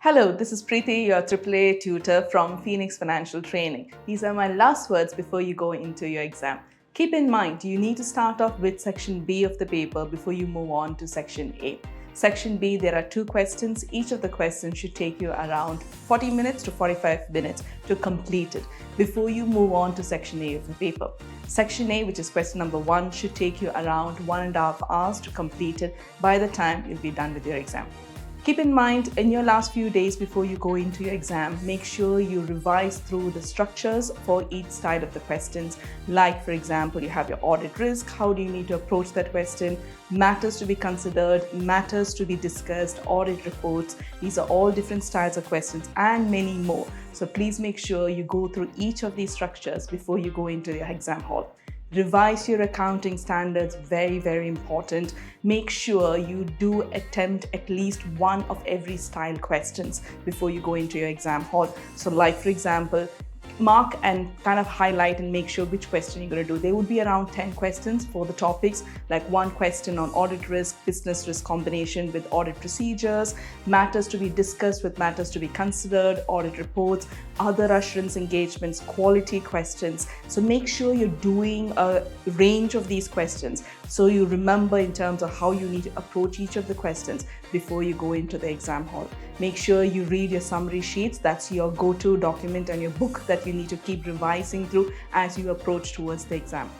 Hello, this is Preethy, your AAA tutor from Phoenix Financial Training. These are my last words before you go into your exam. Keep in mind, you need to start off with section B of the paper before you move on to section A. Section B, there are 2 questions. Each of the questions should take you around 40 minutes to 45 minutes to complete it before you move on to section A of the paper. Section A, which is question number 1, should take you around 1.5 hours to complete it by the time you'll be done with your exam. Keep in mind, in your last few days before you go into your exam, make sure you revise through the structures for each side of the questions. Like, for example, you have your audit risk, how do you need to approach that question, matters to be considered, matters to be discussed, audit reports. These are all different styles of questions and many more. So please make sure you go through each of these structures before you go into your exam hall. Revise your accounting standards, very, very important. Make sure you do attempt at least one of every style questions before you go into your exam hall. So like, for example, mark and kind of highlight and make sure which question you're going to do. There would be around 10 questions for the topics, like 1 question on audit risk, business risk combination with audit procedures, matters to be discussed with matters to be considered, audit reports, other assurance engagements, quality questions. So make sure you're doing a range of these questions so you remember in terms of how you need to approach each of the questions before you go into the exam hall. Make sure you read your summary sheets. That's your go-to document and your book that you need to keep revising through as you approach towards the exam.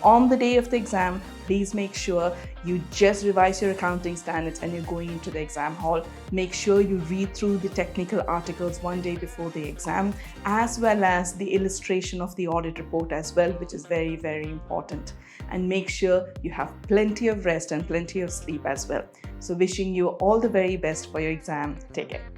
On the day of the exam, please make sure you just revise your accounting standards and you're going into the exam hall. Make sure you read through the technical articles one day before the exam, as well as the illustration of the audit report as well, which is very, very important. And make sure you have plenty of rest and plenty of sleep as well. So wishing you all the very best for your exam. Take care.